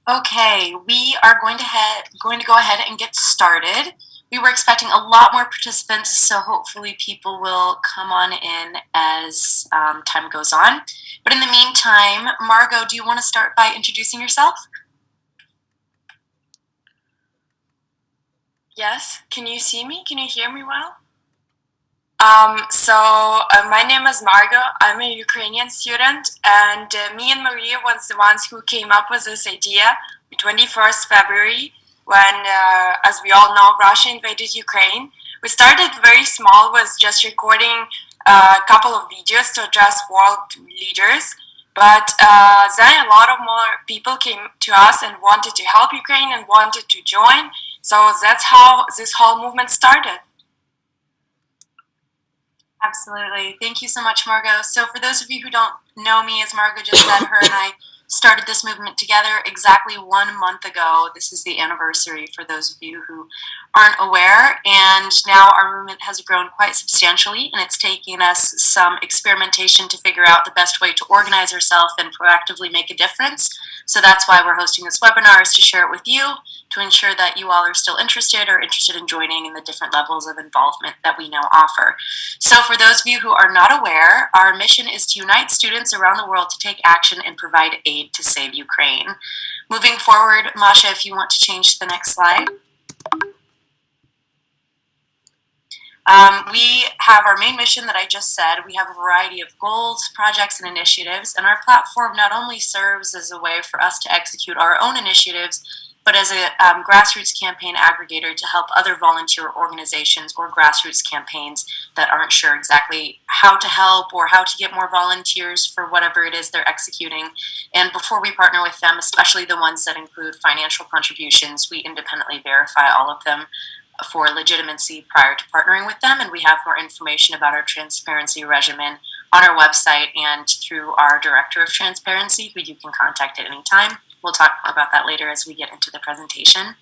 Okay, we are going to go ahead and get started. We were expecting a lot more participants, so hopefully people will come on in as time goes on. But in the meantime, Margot, do you want to start by introducing yourself? Yes, can you see me? Can you hear me well? My name is Margot. I'm a Ukrainian student, and me and Maria was the ones who came up with this idea 21st February when, as we all know, Russia invaded Ukraine. We started very small with just recording a couple of videos to address world leaders, but then a lot of more people came to us and wanted to help Ukraine and wanted to join. So that's how this whole movement started. Absolutely. Thank you so much, Margot. So for those of you who don't know me, as Margot just said, her and I started this movement together exactly 1 month ago. This is the anniversary for those of you who aren't aware. And now our movement has grown quite substantially, and it's taken us some experimentation to figure out the best way to organize ourselves and proactively make a difference. So that's why we're hosting this webinar, is to share it with you, to ensure that you all are still interested or interested in joining in the different levels of involvement that we now offer. So for those of you who are not aware, our mission is to unite students around the world to take action and provide aid to save Ukraine. Moving forward, Masha, if you want to change to the next slide. We have our main mission that I just said. We have a variety of goals, projects, and initiatives, and our platform not only serves as a way for us to execute our own initiatives, but as a grassroots campaign aggregator to help other volunteer organizations or grassroots campaigns that aren't sure exactly how to help or how to get more volunteers for whatever it is they're executing. And before we partner with them, especially the ones that include financial contributions, we independently verify all of them for legitimacy prior to partnering with them, and we have more information about our transparency regimen on our website and through our director of transparency, who you can contact at any time. We'll talk about that later as we get into the presentation.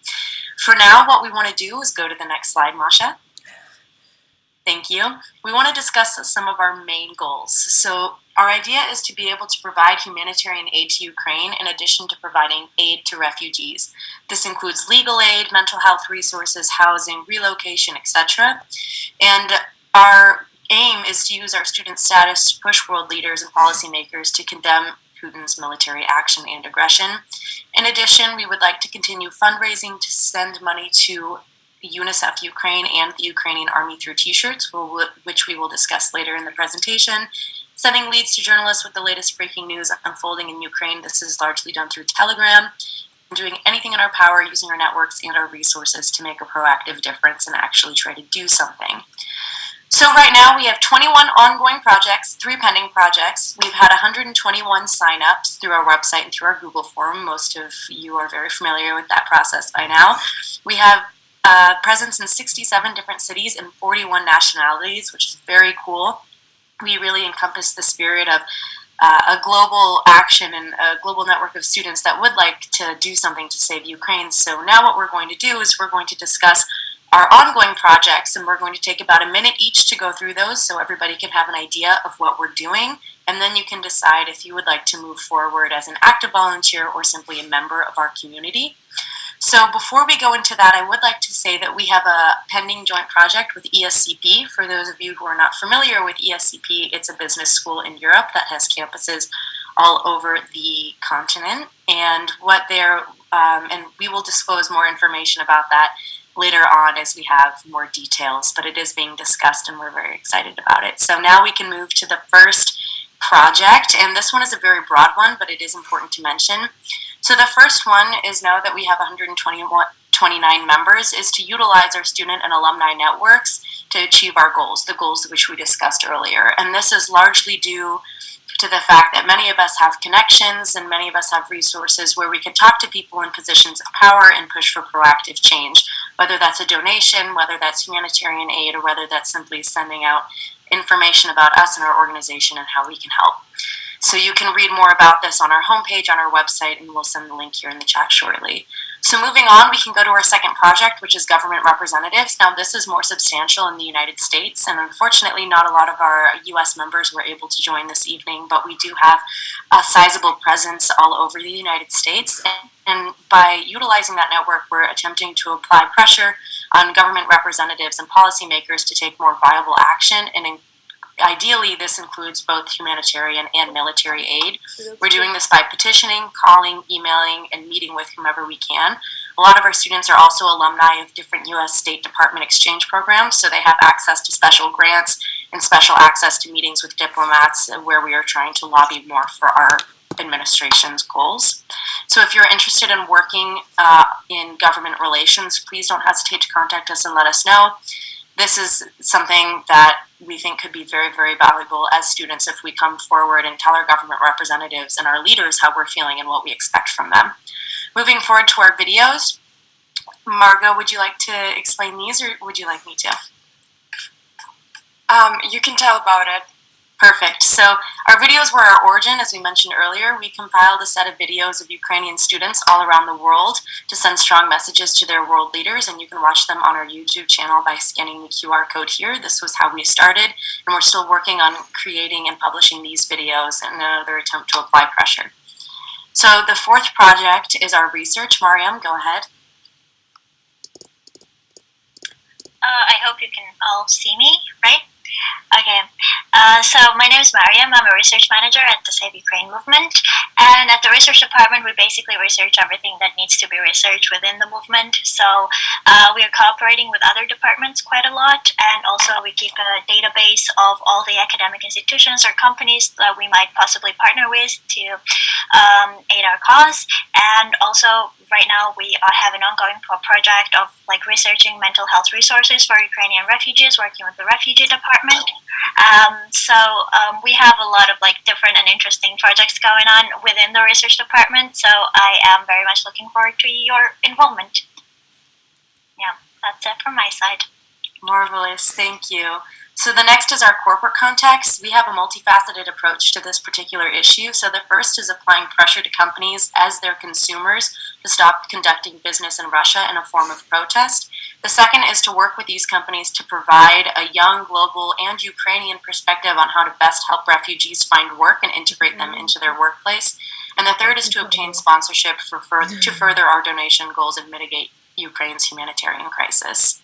For now, what we want to do is go to the next slide, Masha. Thank you. We want to discuss some of our main goals. So our idea is to be able to provide humanitarian aid to Ukraine in addition to providing aid to refugees. This includes legal aid, mental health resources, housing, relocation, etc. And our aim is to use our student status to push world leaders and policymakers to condemn Putin's military action and aggression. In addition, we would like to continue fundraising to send money to UNICEF Ukraine and the Ukrainian Army through t-shirts, which we will discuss later in the presentation. Sending leads to journalists with the latest breaking news unfolding in Ukraine. This is largely done through Telegram. Doing anything in our power using our networks and our resources to make a proactive difference and actually try to do something. So right now we have 21 ongoing projects, 3 pending projects. We've had 121 signups through our website and through our Google form. Most of you are very familiar with that process by now. We have presence in 67 different cities and 41 nationalities, which is very cool. We really encompass the spirit of a global action and a global network of students that would like to do something to save Ukraine. So now what we're going to do is we're going to discuss our ongoing projects, and we're going to take about a minute each to go through those so everybody can have an idea of what we're doing, and then you can decide if you would like to move forward as an active volunteer or simply a member of our community. So before we go into that, I would like to say that we have a pending joint project with ESCP. For those of you who are not familiar with ESCP, it's a business school in Europe that has campuses all over the continent. And and we will disclose more information about that later on as we have more details, but it is being discussed and we're very excited about it. So now we can move to the first project, and this one is a very broad one, but it is important to mention. So the first one is, now that we have 129 members, is to utilize our student and alumni networks to achieve our goals, the goals which we discussed earlier. And this is largely due to the fact that many of us have connections and many of us have resources where we can talk to people in positions of power and push for proactive change, whether that's a donation, whether that's humanitarian aid, or whether that's simply sending out information about us and our organization and how we can help. So you can read more about this on our homepage, on our website, and we'll send the link here in the chat shortly. So moving on, we can go to our second project, which is government representatives. Now, this is more substantial in the United States, and unfortunately, not a lot of our U.S. members were able to join this evening, but we do have a sizable presence all over the United States. And by utilizing that network, we're attempting to apply pressure on government representatives and policymakers to take more viable action, and ideally, this includes both humanitarian and military aid. We're doing this by petitioning, calling, emailing, and meeting with whomever we can. A lot of our students are also alumni of different U.S. State Department exchange programs, so they have access to special grants and special access to meetings with diplomats where we are trying to lobby more for our administration's goals. So if you're interested in working in government relations, please don't hesitate to contact us and let us know. This is something that we think could be very, very valuable as students if we come forward and tell our government representatives and our leaders how we're feeling and what we expect from them. Moving forward to our videos, Margot, would you like to explain these, or would you like me to? You can tell about it. Perfect. So our videos were our origin, as we mentioned earlier. We compiled a set of videos of Ukrainian students all around the world to send strong messages to their world leaders, and you can watch them on our YouTube channel by scanning the QR code here. This was how we started, and we're still working on creating and publishing these videos in another attempt to apply pressure. So the fourth project is our research. Mariam, go ahead. I hope you can all see me, right? Okay, so my name is Mariam. I'm a research manager at the Save Ukraine movement, and at the research department we basically research everything that needs to be researched within the movement. So we are cooperating with other departments quite a lot, and also we keep a database of all the academic institutions or companies that we might possibly partner with to aid our cause. And also right now we have an ongoing project of researching mental health resources for Ukrainian refugees, working with the refugee department. We have a lot of different and interesting projects going on within the research department. So I am very much looking forward to your involvement. Yeah, that's it from my side. Marvelous, thank you. So the next is our corporate context. We have a multifaceted approach to this particular issue. So the first is applying pressure to companies as their consumers to stop conducting business in Russia in a form of protest. The second is to work with these companies to provide a young, global, and Ukrainian perspective on how to best help refugees find work and integrate them into their workplace. And the third is to obtain sponsorship to further our donation goals and mitigate Ukraine's humanitarian crisis.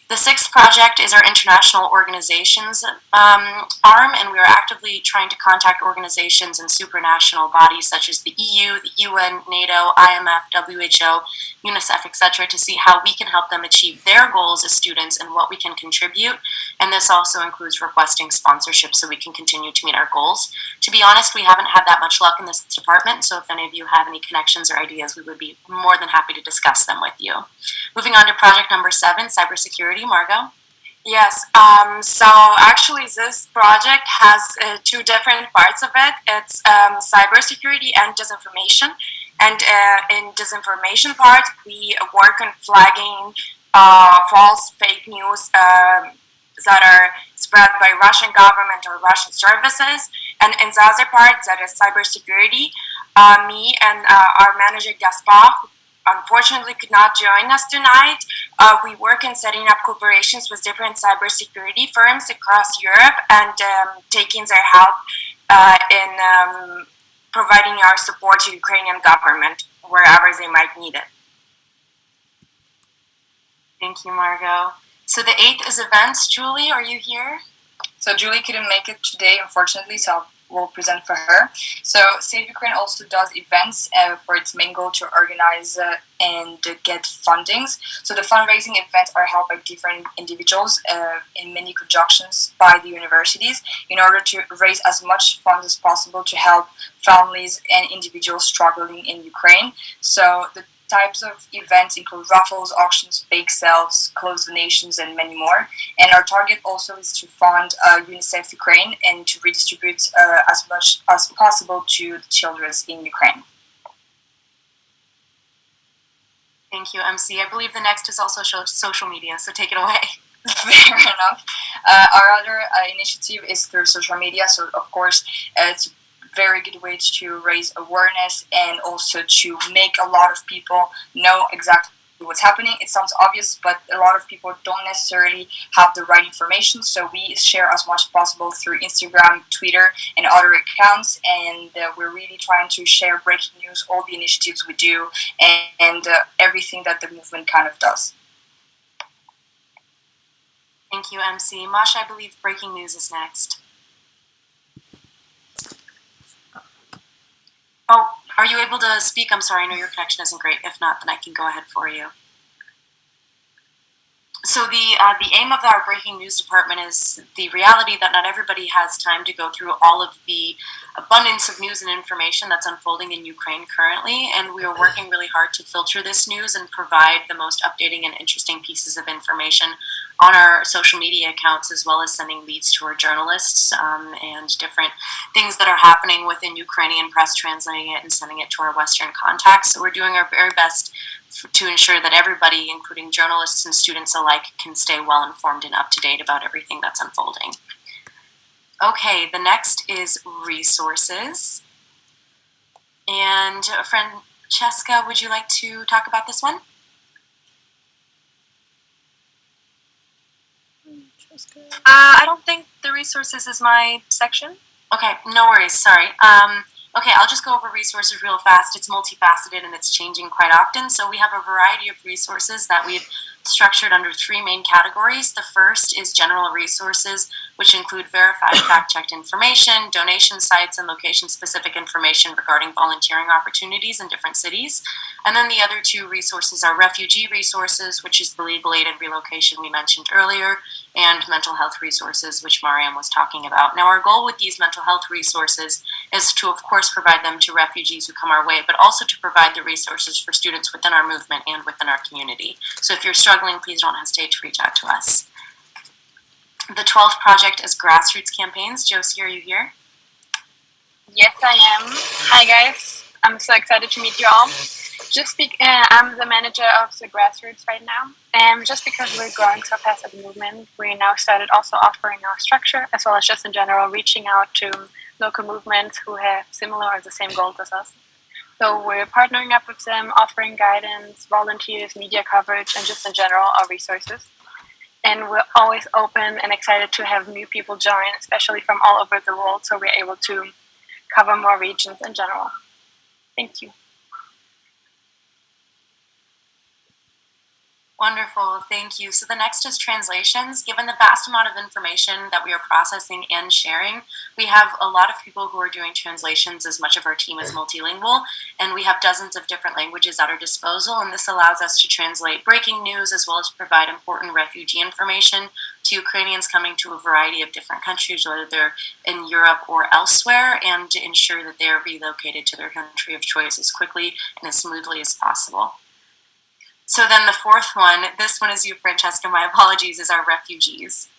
The sixth project is our international organizations arm, and we are actively trying to contact organizations and supranational bodies such as the EU, the UN, NATO, IMF, WHO, UNICEF, etc., to see how we can help them achieve their goals as students and what we can contribute. And this also includes requesting sponsorship so we can continue to meet our goals. To be honest, we haven't had that much luck in this department, so if any of you have any connections or ideas, we would be more than happy to discuss them with you. Moving on to project number 7, cybersecurity. Margot? Yes, so actually this project has two different parts of it. It's cybersecurity and disinformation. And in disinformation part, we work on flagging false fake news that are spread by Russian government or Russian services. And in the other part, that is cybersecurity, me and our manager Gaspar, who unfortunately could not join us tonight. We work in setting up cooperations with different cybersecurity firms across Europe and taking their help in providing our support to Ukrainian government wherever they might need it. Thank you, Margot. So the 8th is events. Julie, are you here? So Julie couldn't make it today, unfortunately, so we'll present for her. So Save Ukraine also does events for its main goal to organize and get fundings. So the fundraising events are held by different individuals in many conjunctions by the universities in order to raise as much funds as possible to help families and individuals struggling in Ukraine. So the types of events include raffles, auctions, bake sales, closed donations, and many more. And our target also is to fund UNICEF Ukraine and to redistribute as much as possible to the children in Ukraine. Thank you, Emcee. I believe the next is also social media, so take it away. Fair enough. Our other initiative is through social media, so of course to very good way to raise awareness and also to make a lot of people know exactly what's happening. It sounds obvious, but a lot of people don't necessarily have the right information, so we share as much as possible through Instagram, Twitter, and other accounts, and we're really trying to share breaking news, all the initiatives we do, and everything that the movement kind of does. Thank you, Emcee. Masha, I believe breaking news is next. Oh, are you able to speak? I'm sorry, I know your connection isn't great. If not, then I can go ahead for you. So the aim of our breaking news department is the reality that not everybody has time to go through all of the abundance of news and information that's unfolding in Ukraine currently, and we are working really hard to filter this news and provide the most updating and interesting pieces of information on our social media accounts, as well as sending leads to our journalists and different things that are happening within Ukrainian press, translating it and sending it to our Western contacts. So we're doing our very best to ensure that everybody, including journalists and students alike, can stay well informed and up to date about everything that's unfolding. Okay, the next is resources. And Francesca, would you like to talk about this one? I don't think the resources is my section. Okay, no worries, sorry. Okay, I'll just go over resources real fast. It's multifaceted and it's changing quite often. So we have a variety of resources that we've structured under three main categories. The first is general resources, which include verified fact-checked information, donation sites, and location-specific information regarding volunteering opportunities in different cities. And then the other two resources are refugee resources, which is the legal aid and relocation we mentioned earlier, and mental health resources, which Mariam was talking about. Now, our goal with these mental health resources is to, of course, provide them to refugees who come our way, but also to provide the resources for students within our movement and within our community. So if you're struggling, please don't hesitate to reach out to us. The 12th project is grassroots campaigns. Josie, are you here? Yes, I am. Hi, guys. I'm so excited to meet you all. I'm the manager of the grassroots right now. And just because we're growing so fast as a movement, we now started also offering our structure, as well as just in general reaching out to local movements who have similar or the same goals as us. So we're partnering up with them, offering guidance, volunteers, media coverage, and just in general our resources. And we're always open and excited to have new people join, especially from all over the world, so we're able to cover more regions in general. Thank you. Wonderful, thank you. So the next is translations. Given the vast amount of information that we are processing and sharing, we have a lot of people who are doing translations, as much of our team is multilingual, and we have dozens of different languages at our disposal, and this allows us to translate breaking news as well as provide important refugee information to Ukrainians coming to a variety of different countries, whether they're in Europe or elsewhere, and to ensure that they are relocated to their country of choice as quickly and as smoothly as possible. So then the fourth one, this one is you, Francesca, my apologies, is our refugees.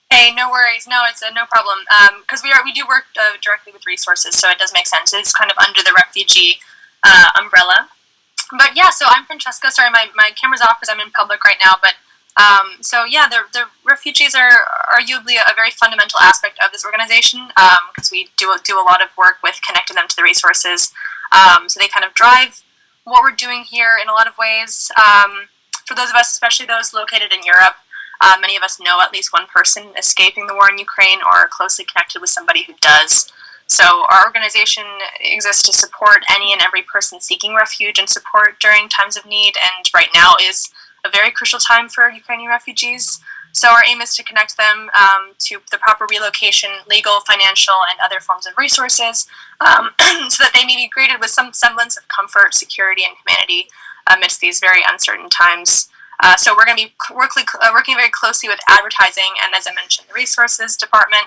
Hey, no worries. No, it's no problem. Because we do work directly with resources, so it does make sense. It's kind of under the refugee umbrella. But yeah, so I'm Francesca. Sorry, my camera's off because I'm in public right now. But so yeah, the refugees are arguably a very fundamental aspect of this organization because we do a lot of work with connecting them to the resources. So they kind of drive what we're doing here in a lot of ways. For those of us, especially those located in Europe, many of us know at least one person escaping the war in Ukraine or are closely connected with somebody who does. So our organization exists to support any and every person seeking refuge and support during times of need, and right now is a very crucial time for Ukrainian refugees. So our aim is to connect them to the proper relocation, legal, financial, and other forms of resources so that they may be greeted with some semblance of comfort, security, and humanity amidst these very uncertain times. So we're going to be working very closely with advertising and, as I mentioned, the resources department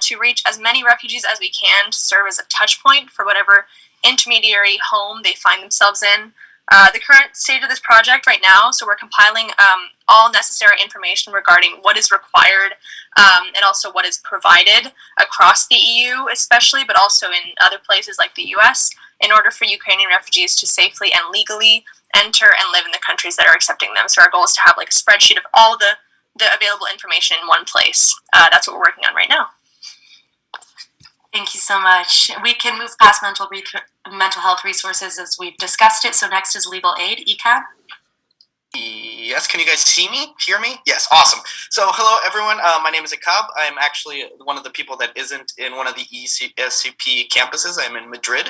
to reach as many refugees as we can to serve as a touch point for whatever intermediary home they find themselves in. The current stage of this project right now, so we're compiling all necessary information regarding what is required and also what is provided across the EU especially, but also in other places like the US, in order for Ukrainian refugees to safely and legally enter and live in the countries that are accepting them. So our goal is to have like a spreadsheet of all the available information in one place. That's what we're working on right now. Thank you so much. We can move past mental health resources as we've discussed it. So next is legal aid, ECAB. Yes, can you guys see me? Hear me? Yes, awesome. So, hello everyone. My name is Akab. I'm actually one of the people that isn't in one of the ESCP campuses. I'm in Madrid,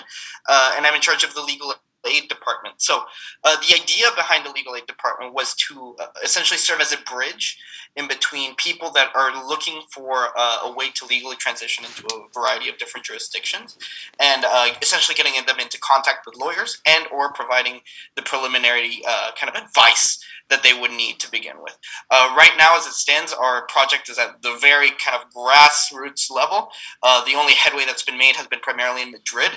and I'm in charge of the legal aid department. So, the idea behind the legal aid department was to essentially serve as a bridge in between people that are looking for a way to legally transition into a variety of different jurisdictions, and essentially getting them into contact with lawyers and or providing the preliminary kind of advice that they would need to begin with. Right now, as it stands, our project is at the very kind of grassroots level. The only headway that's been made has been primarily in Madrid,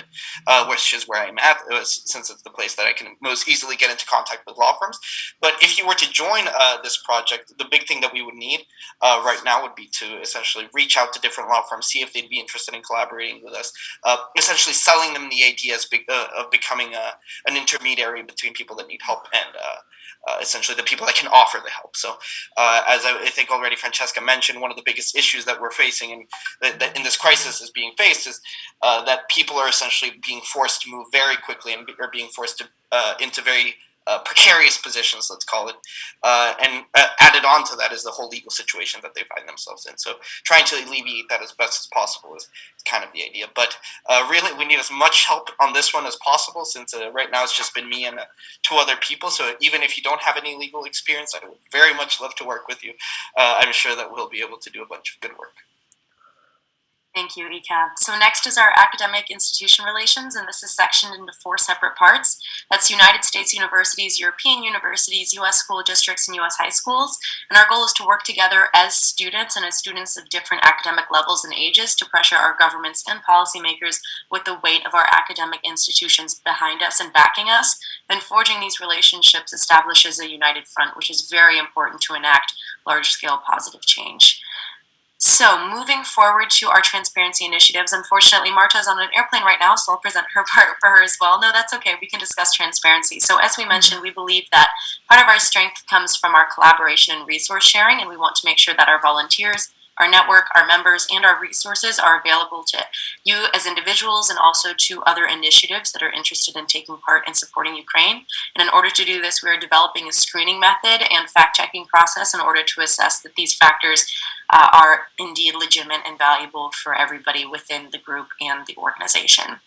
which is where I'm at, since it's the place that I can most easily get into contact with law firms. But if you were to join this project, the big thing that we would need right now would be to essentially reach out to different law firms, see if they'd be interested in collaborating with us, essentially selling them the ideas of becoming an intermediary between people that need help and essentially the people that can offer the help. So as I think already Francesca mentioned, one of the biggest issues that we're facing and that in this crisis is being faced is that people are essentially being forced to move very quickly and are being forced to into very precarious positions, let's call it, and added on to that is the whole legal situation that they find themselves in. So trying to alleviate that as best as possible is kind of the idea. But really, we need as much help on this one as possible, since right now it's just been me and two other people. So even if you don't have any legal experience, I would very much love to work with you. I'm sure that we'll be able to do a bunch of good work. Thank you, ECAB. So next is our academic institution relations, and this is sectioned into 4 separate parts. That's United States universities, European universities, U.S. school districts, and U.S. high schools. And our goal is to work together as students and as students of different academic levels and ages to pressure our governments and policymakers with the weight of our academic institutions behind us and backing us. And forging these relationships establishes a united front, which is very important to enact large-scale positive change. So, moving forward to our transparency initiatives, unfortunately, Marta's on an airplane right now, so I'll present her part for her as well. No, that's okay. We can discuss transparency. So, as we mentioned, we believe that part of our strength comes from our collaboration and resource sharing, and we want to make sure that our volunteers, our network, our members, and our resources are available to you as individuals and also to other initiatives that are interested in taking part in supporting Ukraine. And in order to do this, we are developing a screening method and fact-checking process in order to assess that these factors are indeed legitimate and valuable for everybody within the group and the organization.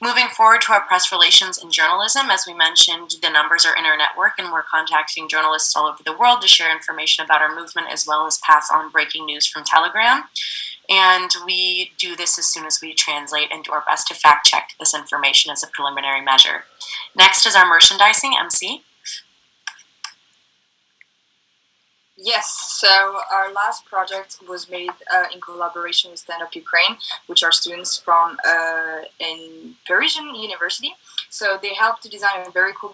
Moving forward to our press relations and journalism, as we mentioned, the numbers are in our network, and we're contacting journalists all over the world to share information about our movement as well as pass on breaking news from Telegram. And we do this as soon as we translate and do our best to fact check this information as a preliminary measure. Next is our merchandising, Emcee. Yes, so our last project was made in collaboration with Stand Up Ukraine, which are students from in Parisian University. So they helped to design a very cool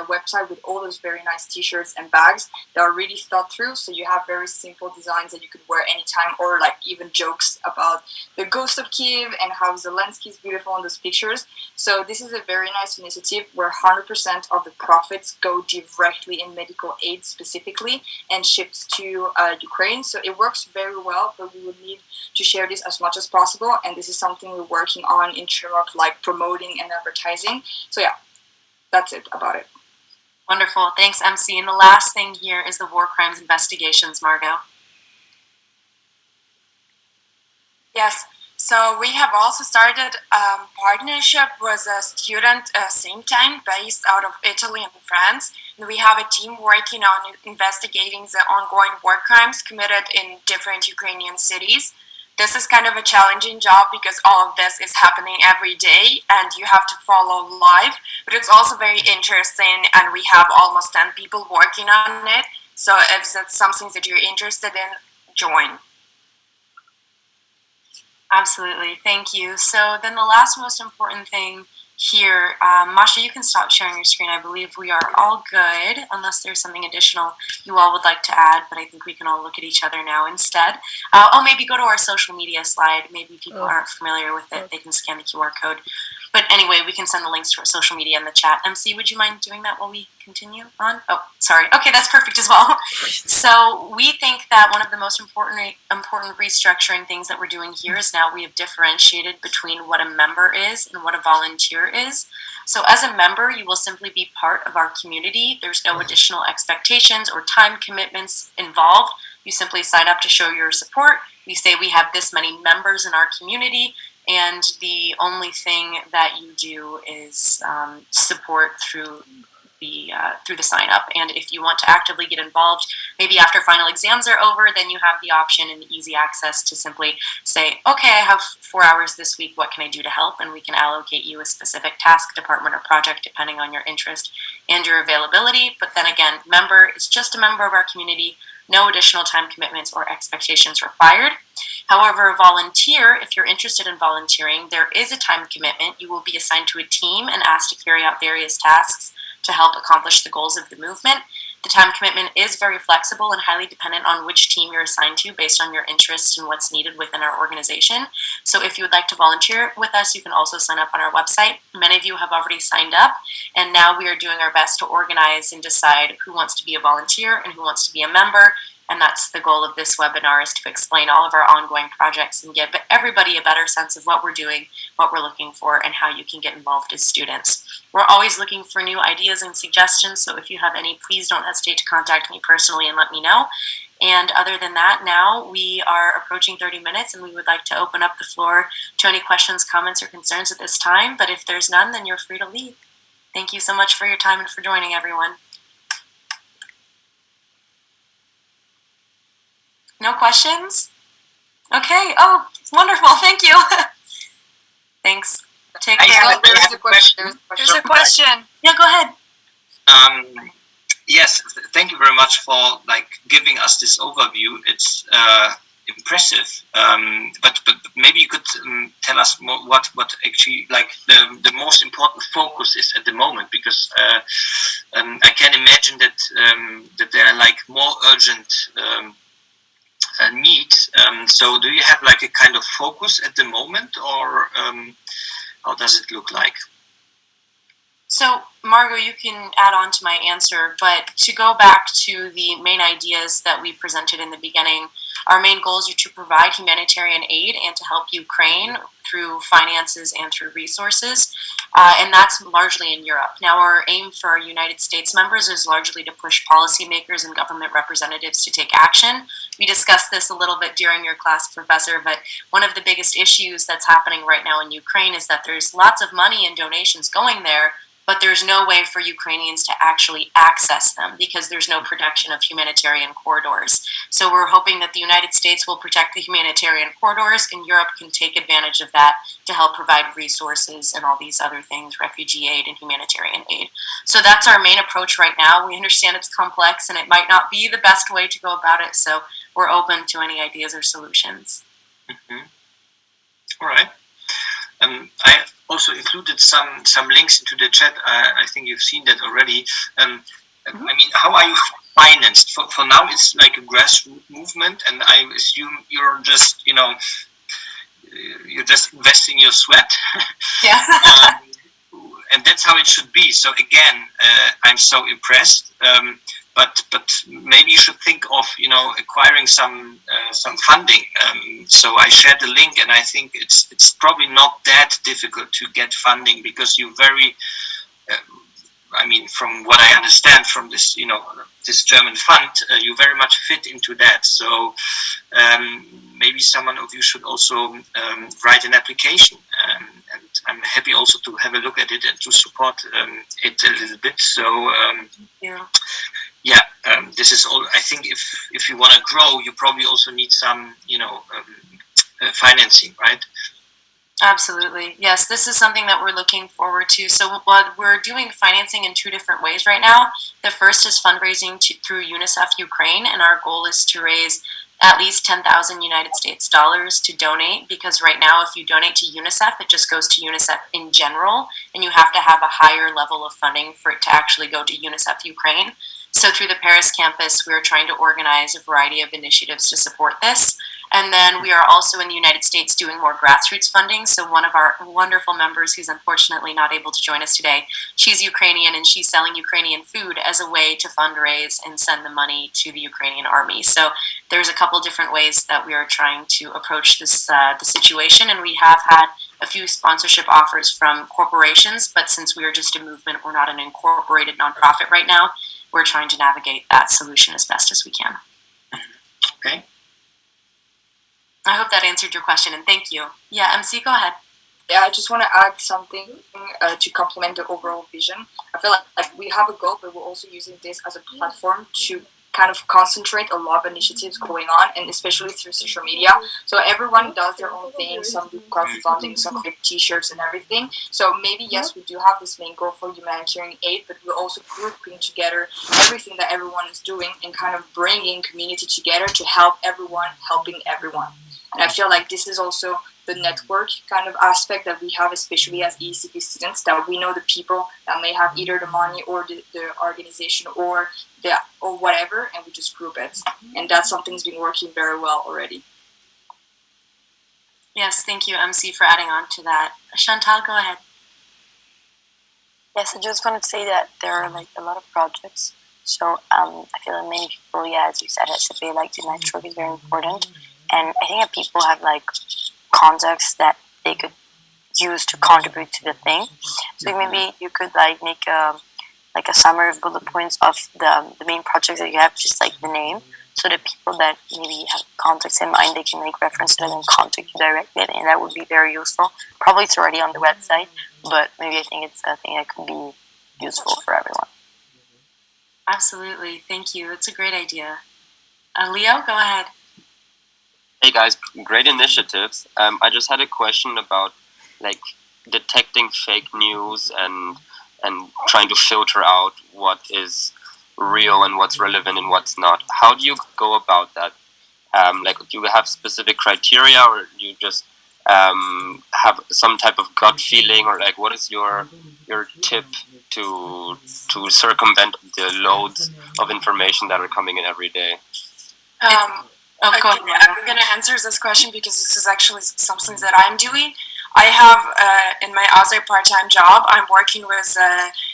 website with all those very nice t-shirts and bags that are really thought through. So you have very simple designs that you could wear anytime, or like even jokes about the ghost of Kiev and how Zelensky is beautiful in those pictures. So this is a very nice initiative where 100% of the profits go directly in medical aid specifically and shipped to Ukraine. So it works very well, but we would need to share this as much as possible. And this is something we're working on in terms of like promoting and advertising. So yeah, that's it about it. Wonderful. Thanks, Emcee. And the last thing here is the war crimes investigations, Margot. Yes. So we have also started a partnership with a student same time based out of Italy and France. And we have a team working on investigating the ongoing war crimes committed in different Ukrainian cities. This is kind of a challenging job because all of this is happening every day and you have to follow live. But it's also very interesting, and we have almost 10 people working on it. So if that's something that you're interested in, join. Absolutely. Thank you. So then the last most important thing here, Masha, you can stop sharing your screen. I believe we are all good, unless there's something additional you all would like to add, but I think we can all look at each other now instead. Maybe go to our social media slide. Maybe people aren't familiar with it. They can scan the QR code. But anyway, we can send the links to our social media in the chat. Emcee, would you mind doing that while we continue on? Oh, sorry. Okay, that's perfect as well. So we think that one of the most important restructuring things that we're doing here is now we have differentiated between what a member is and what a volunteer is. So as a member, you will simply be part of our community. There's no additional expectations or time commitments involved. You simply sign up to show your support. We say we have this many members in our community, and the only thing that you do is support through the sign up. And if you want to actively get involved, maybe after final exams are over, then you have the option and easy access to simply say, okay, I have 4 hours this week, what can I do to help? And we can allocate you a specific task, department, or project depending on your interest and your availability. But then again, member is just a member of our community, no additional time commitments or expectations required. However, a volunteer, if you're interested in volunteering, there is a time commitment. You will be assigned to a team and asked to carry out various tasks to help accomplish the goals of the movement. The time commitment is very flexible and highly dependent on which team you're assigned to based on your interests and what's needed within our organization. So if you would like to volunteer with us, you can also sign up on our website. Many of you have already signed up, and now we are doing our best to organize and decide who wants to be a volunteer and who wants to be a member. And that's the goal of this webinar, is to explain all of our ongoing projects and give everybody a better sense of what we're doing, what we're looking for, and how you can get involved as students. We're always looking for new ideas and suggestions, so if you have any, please don't hesitate to contact me personally and let me know. And other than that, now we are approaching 30 minutes, and we would like to open up the floor to any questions, comments, or concerns at this time. But if there's none, then you're free to leave. Thank you so much for your time and for joining, everyone. No questions? Okay. Oh, wonderful. Thank you. Thanks. Take care. There's a question. There's a question. Yeah, go ahead. Yes, thank you very much for giving us this overview. It's impressive. But maybe you could tell us more what actually the most important focus is at the moment, because I can imagine that there are more urgent needs. So do you have a kind of focus at the moment, or how does it look like? So, Margot, you can add on to my answer, but to go back to the main ideas that we presented in the beginning, our main goals are to provide humanitarian aid and to help Ukraine through finances and through resources, and that's largely in Europe. Now, our aim for our United States members is largely to push policymakers and government representatives to take action. We discussed this a little bit during your class, Professor, but one of the biggest issues that's happening right now in Ukraine is that there's lots of money and donations going there, but there's no way for Ukrainians to actually access them because there's no protection of humanitarian corridors. So we're hoping that the United States will protect the humanitarian corridors, and Europe can take advantage of that to help provide resources and all these other things, refugee aid and humanitarian aid. So that's our main approach right now. We understand it's complex and it might not be the best way to go about it, so we're open to any ideas or solutions. Mm-hmm. All right. I also included some links into the chat. I think you've seen that already. I mean, how are you financed? For now, it's like a grassroots movement, and I assume you're just, you're just investing your sweat. Yeah. And that's how it should be. So again, I'm so impressed. But maybe you should think of acquiring some funding. So I shared the link, and I think it's probably not that difficult to get funding, because you very, I mean, from what I understand from this this German fund, you very much fit into that. So maybe someone of you should also write an application, and I'm happy also to have a look at it and to support it a little bit. So. Yeah, this is all. I think if you want to grow, you probably also need some, financing, right? Absolutely. Yes, this is something that we're looking forward to. So we're doing financing in two different ways right now. The first is fundraising through UNICEF Ukraine, and our goal is to raise at least 10,000 United States dollars to donate, because right now if you donate to UNICEF, it just goes to UNICEF in general, and you have to have a higher level of funding for it to actually go to UNICEF Ukraine. So through the Paris campus, we're trying to organize a variety of initiatives to support this. And then we are also in the United States doing more grassroots funding. So one of our wonderful members, who's unfortunately not able to join us today, she's Ukrainian and she's selling Ukrainian food as a way to fundraise and send the money to the Ukrainian army. So there's a couple different ways that we are trying to approach this the situation, and we have had a few sponsorship offers from corporations, but since we are just a movement, we're not an incorporated nonprofit right now. We're trying to navigate that solution as best as we can. Okay. I hope that answered your question, and thank you. Yeah, Emcee, go ahead. Yeah, I just want to add something to complement the overall vision. I feel like we have a goal, but we're also using this as a platform to kind of concentrate a lot of initiatives going on, and especially through social media. So everyone does their own thing. Some do crowdfunding, some create t-shirts and everything. So maybe, yes, we do have this main goal for humanitarian aid, but we're also grouping together everything that everyone is doing and kind of bringing community together to help everyone, helping everyone. And I feel like this is also the network kind of aspect that we have, especially as ECP students, that we know the people that may have either the money or the organization or whatever, and we just group it. And that's something that's been working very well already. Yes, thank you, Emcee, for adding on to that. Chantal, go ahead. Yes, I just wanted to say that there are like a lot of projects. So I feel that many people, yeah, as you said, SFA, like the network is very important. And I think that people have like contacts that they could use to contribute to the thing. So maybe you could like make a summary of bullet points of the main projects that you have, just like the name, so that people that maybe have contacts in mind, they can make reference to it and contact you directly, and that would be very useful. Probably it's already on the website, but maybe I think it's a thing that could be useful for everyone. Absolutely, thank you. It's a great idea. Leo, go ahead. Hey guys, great initiatives. I just had a question about like detecting fake news and trying to filter out what is real and what's relevant and what's not. How do you go about that? Like, do you have specific criteria, or do you just have some type of gut feeling, or like what is your tip to circumvent the loads of information that are coming in every day? Go ahead. I'm going to answer this question because this is actually something that I'm doing. I have, in my other part-time job, I'm working with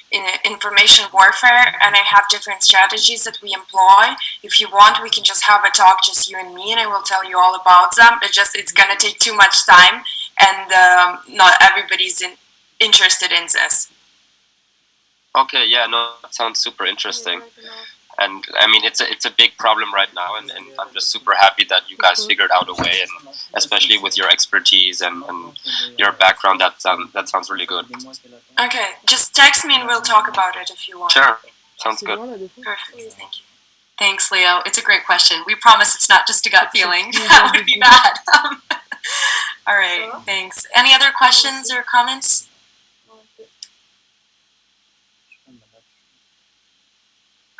in information warfare, and I have different strategies that we employ. If you want, we can just have a talk, just you and me, and I will tell you all about them. It's going to take too much time, and not everybody's interested in this. Okay, yeah, no, that sounds super interesting. And I mean, it's a big problem right now, and I'm just super happy that you guys figured out a way, and especially with your expertise and your background, that sounds really good. Okay, just text me and we'll talk about it if you want. Sure, sounds good. Perfect, thank you. Thanks, Leo. It's a great question. We promise it's not just a gut feeling. That would be bad. All right, thanks. Any other questions or comments?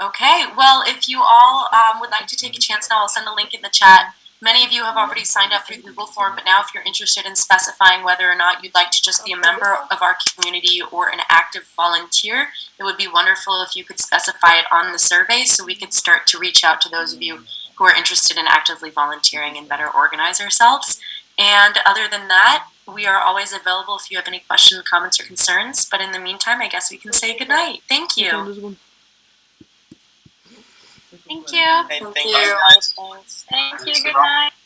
Okay, well, if you all would like to take a chance now, I'll send a link in the chat. Many of you have already signed up through Google form, but now if you're interested in specifying whether or not you'd like to just be a member of our community or an active volunteer, it would be wonderful if you could specify it on the survey so we could start to reach out to those of you who are interested in actively volunteering and better organize ourselves. And other than that, we are always available if you have any questions, comments, or concerns. But in the meantime, I guess we can say goodnight. Thank you. Thank you. Hey, Thank thank you. you. Thank you. Good night.